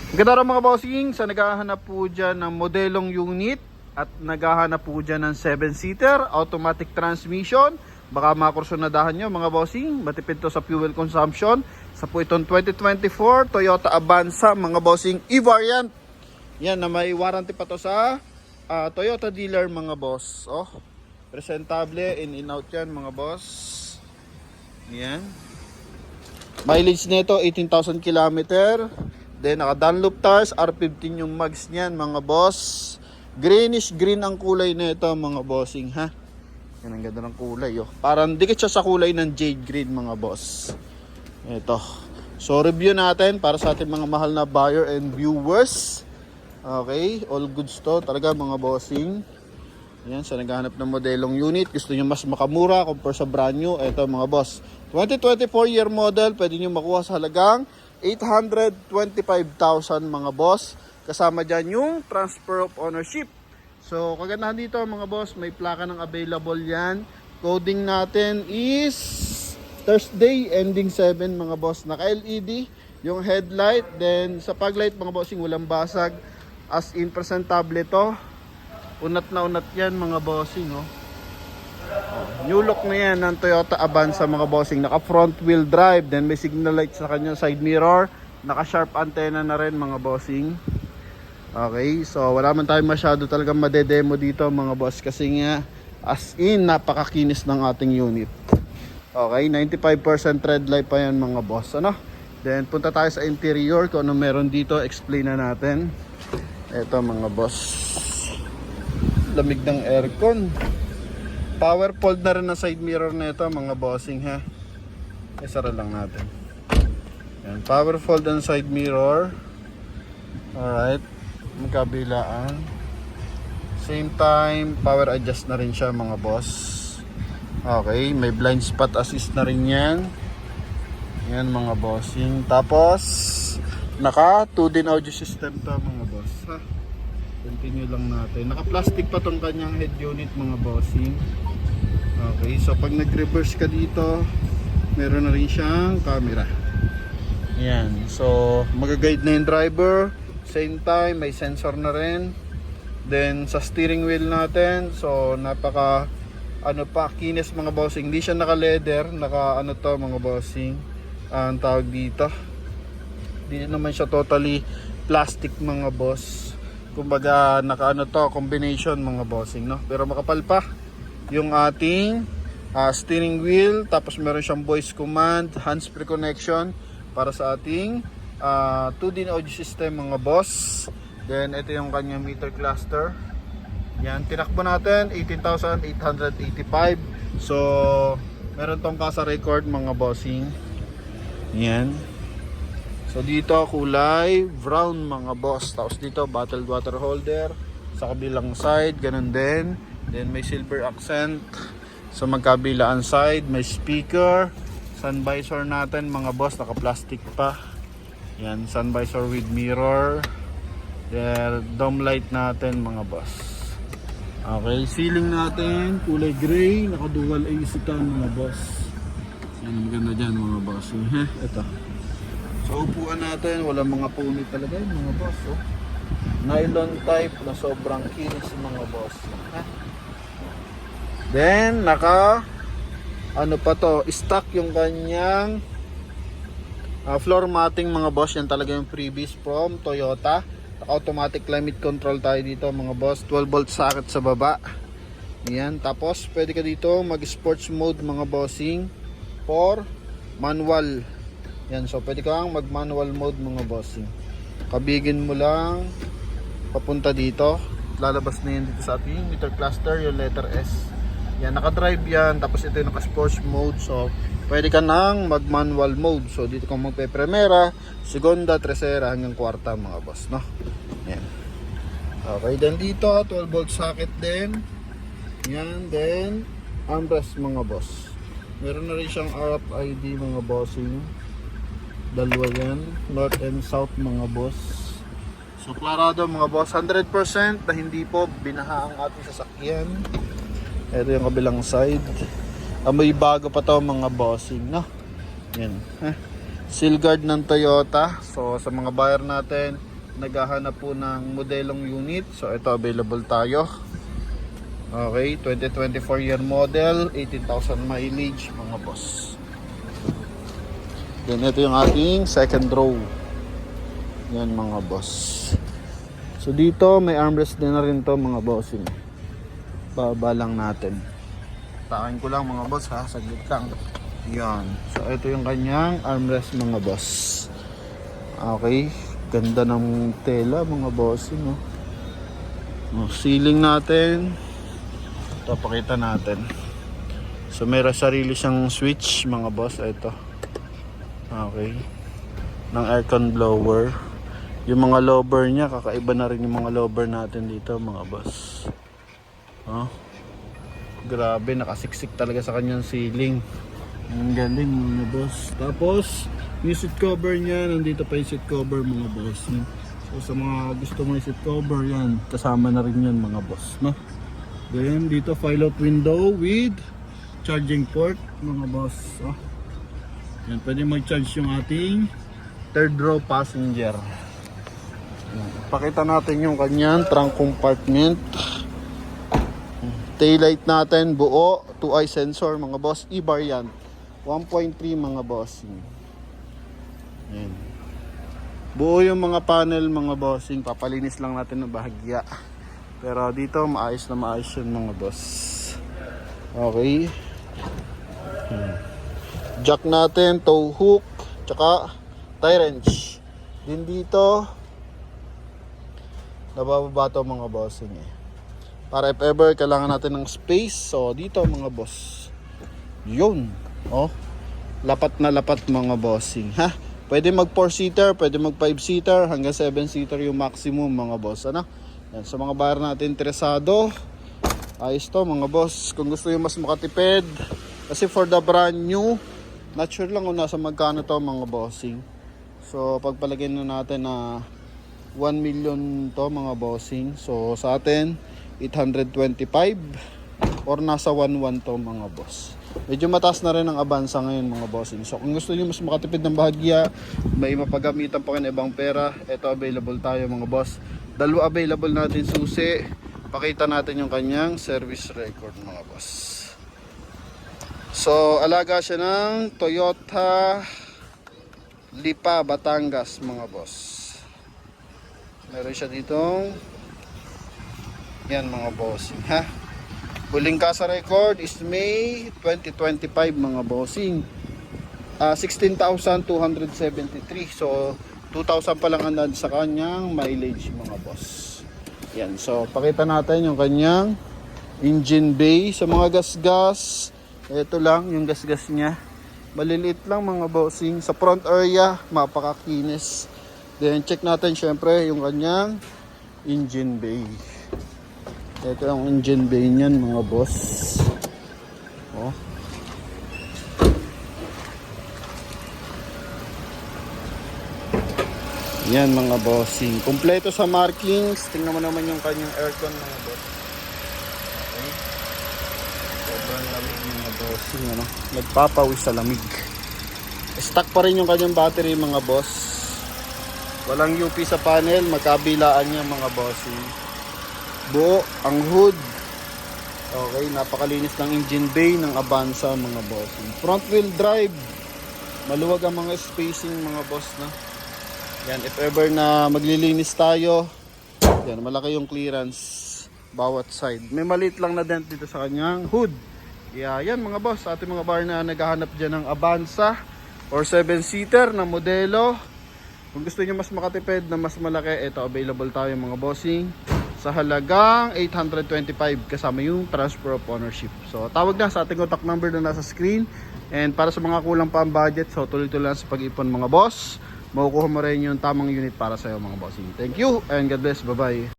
Ganda rin mga bossing, sa naghahanap po dyan ng modelong unit at naghahanap po dyan ng 7-seater, automatic transmission. Baka makursunadahan nyo mga bossing, matipid to sa fuel consumption. Sa po itong 2024 Toyota Avanza mga bossing e-variant. Yan na may warranty pa to sa Toyota dealer mga boss. Oh, presentable, in out yan mga boss. Yan. Mileage nito 18,000 km. Then naka Dunlop tires, R15 yung mags niyan mga boss. Greenish green ang kulay nito mga bossing ha. Yan ang ganda ng kulay oh. Parang dikit siya sa kulay ng jade green mga boss. Ito. So review natin para sa ating mga mahal na buyer and viewers. Okay, all goods to talaga mga bossing. Yan, sa naghahanap ng modelong unit, gusto niyo mas makamura compare sa brand new, ito mga boss. 2024 year model, pwede niyo makuha sa halagang 825,000 mga boss. Kasama dyan yung transfer of ownership. So kagandahan dito mga boss, may plaka ng available yan. Coding natin is Thursday ending 7 mga boss. Naka LED yung headlight. Then sa paglight mga bossing walang basag. As in presentable to. Unat na unat yan mga bossing oh. New look na yan ng Toyota Avanza mga bossing. Naka front wheel drive. Then may signal light sa kanyang side mirror. Naka sharp antenna na rin mga bossing. Okay, so wala man tayo masyado talagang madedemo dito mga boss. Kasi nga as in napakakinis ng ating unit. Okay, 95% red light pa yan mga boss. Ano? Then punta tayo sa interior. Kung ano meron dito, explain na natin. Ito mga boss, lamig ng aircon. Power fold na rin na side mirror na ito mga bossing ha. Isara lang natin. Yan, power fold ang side mirror. Alright, magkabilaan. Same time, power adjust na rin siya mga boss. Okay, may blind spot assist na rin yan. Yan mga bossing. Tapos naka 2-din audio system to mga boss ha. Continue lang natin. Naka plastic pa tong kanyang head unit mga bossing. Okay, so pag nag-reverse ka dito, meron na rin siyang camera. Yan, so mag-guide na yung driver. Same time, may sensor na rin. Then sa steering wheel natin, so napaka kinis mga bossing. Hindi siya naka leather, naka to mga bossing. Ang tawag dito, hindi naman siya totally plastic mga boss. Kumbaga naka to, combination mga bossing no. Pero makapal pa yung ating steering wheel. Tapos meron siyang voice command, hands-free connection para sa ating 2-din audio system mga boss. Then ito yung kanyang meter cluster. Yan, tinakbo natin 18,885. So meron tong kasa record mga bossing. Yan. So dito kulay brown mga boss. Tapos dito bottled water holder. Sa kabilang side ganun din. Then may silver accent. Sa magkabilaan side may speaker. Sun visor natin mga boss, naka plastic pa. Yan, sun visor with mirror. Then dome light natin mga boss. Okay, ceiling natin kulay gray, naka dual AC tan mga boss. Yan, maganda dyan mga boss. Ito. So upuan natin, walang mga puni talaga yun mga boss. Oh. Nylon type na sobrang kinis mga boss. Then naka pa to, stock yung kanyang floor matting mga boss. Yan talaga yung freebies from Toyota. Automatic climate control tayo dito mga boss. 12 volt socket sa baba. Yan, tapos pwede ka dito mag sports mode mga bossing for manual. Yan, so pwede kang mag manual mode mga bossing. Kabigin mo lang papunta dito, lalabas na yan dito sa ating meter cluster yung letter S. Yan, naka-drive yan. Tapos ito yung naka-sports mode. So pwede ka nang mag-manual mode. So dito kang magpe-primera, segunda, tercera hanggang kwarta mga boss, no? Yan. Okay, then dito 12 volt socket din. Yan, then armrest mga boss. Meron na rin siyang RFID mga bossing. Dalawa yan, north and south mga boss. So klarado mga boss, 100% na hindi po binaha ang ating sasakyan. Ito yung kabilang side. May bago pa to mga bossing, no? Yan. Seal guard ng Toyota. So sa mga buyer natin, naghahanap po ng modelong unit, so ito available tayo. Okay, 2024 year model, 18,000 mileage mga boss. Then ito yung ating second row. Yan mga boss. So dito may armrest din na rin to mga bossing. Baba lang natin. Takin ko lang mga boss ha, saglit lang. Yan. So ito yung kanyang armrest mga boss. Okay, ganda ng tela mga bossing, no? Ceiling natin. Ito pakita natin. So meron sarili siyang switch mga boss. Ito. Okay. Ng aircon blower. Yung mga lower niya, kakaiba na rin yung mga lower natin dito mga boss. Grabe, nakasiksik talaga sa kanyang ceiling. Ang galing mga boss. Tapos, yung seat cover niya, nandito pa yung seat cover mga boss. So sa mga gusto mo yung seat cover, yan, kasama na rin yan mga boss, no? Then, dito file out window with charging port mga boss. Yan, pwede mag-charge yung ating third row passenger. Pakita natin yung kanyang trunk compartment. Taillight natin buo, 2-eye sensor mga boss, E-bar yan, 1.3 mga boss. Yan. Buo yung mga panel mga bossing, papalinis lang natin ng bahagya. Pero dito maayos na maayos yun mga boss. Okay. Jack natin, tow hook, tsaka tie wrench. Din dito nabababa to mga bossing para if ever kailangan natin ng space. So dito mga boss, yun, lapat na lapat mga bossing ha. Pwede mag 4-seater, pwede mag 5-seater, hanggang 7-seater yung maximum mga boss. Yan, sa mga buyer natin interesado, ayos to mga boss. Kung gusto yung mas makatipid, kasi for the brand new, not sure lang kung nasa magkano to mga bossing. So pagpalagay na natin na 1 million to mga bossing. So sa atin 825 or nasa 1.1 to mga boss. Medyo mataas na rin ang Avanza ngayon mga bossing. So kung gusto niyo mas makatipid ng bahagya, may mapagamitan pa kayo ibang pera, ito available tayo mga boss. Dalawa available natin susi. Pakita natin yung kanyang service record mga boss. So alaga siya ng Toyota Lipa Batangas mga boss. Meron siya ditong yan mga bossing ha. Huling kasa record is May 2025 mga bossing. 16,273. So 2,000 pa lang ang sa kanyang mileage mga boss. Yan, so pakita natin yung kanyang engine bay. Sa mga gas-gas, ito lang yung gas-gas niya. Maliliit lang mga bossing. Sa front area, mapakakinis. Then check natin syempre yung kanyang engine bay. Ito ang engine bay niyan mga boss. Yan mga bossing. Kompleto sa markings. Tingnan mo naman yung kanyang aircon mga boss. Okay. Sobrang lamig mga bossing. Nagpapawis sa lamig. Stock pa rin yung kanyang battery mga boss. Walang UP sa panel. Magkabilaan niya mga bossing. Buo ang hood. Okay. Napakalinis ng engine bay ng Avanza mga bossing. Front wheel drive. Maluwag ang mga spacing mga boss na. Yan, if ever na maglilinis tayo, yan, malaki yung clearance bawat side. May maliit lang na dent dito sa kanyang hood. Yeah, yan mga boss, sa ating mga bar na naghahanap dyan ng Avanza or 7-seater na modelo. Kung gusto niyo mas makatipid na mas malaki, ito available tayo mga bossing sa halagang 825 kasama yung transfer of ownership. So tawag na sa ating contact number na nasa screen. And para sa mga kulang pa ang budget, so tuloy-tuloy lang sa pag-ipon mga boss. Makukuha mo rin yung tamang unit para sa iyo mga bossing. Thank you and God bless. Bye-bye.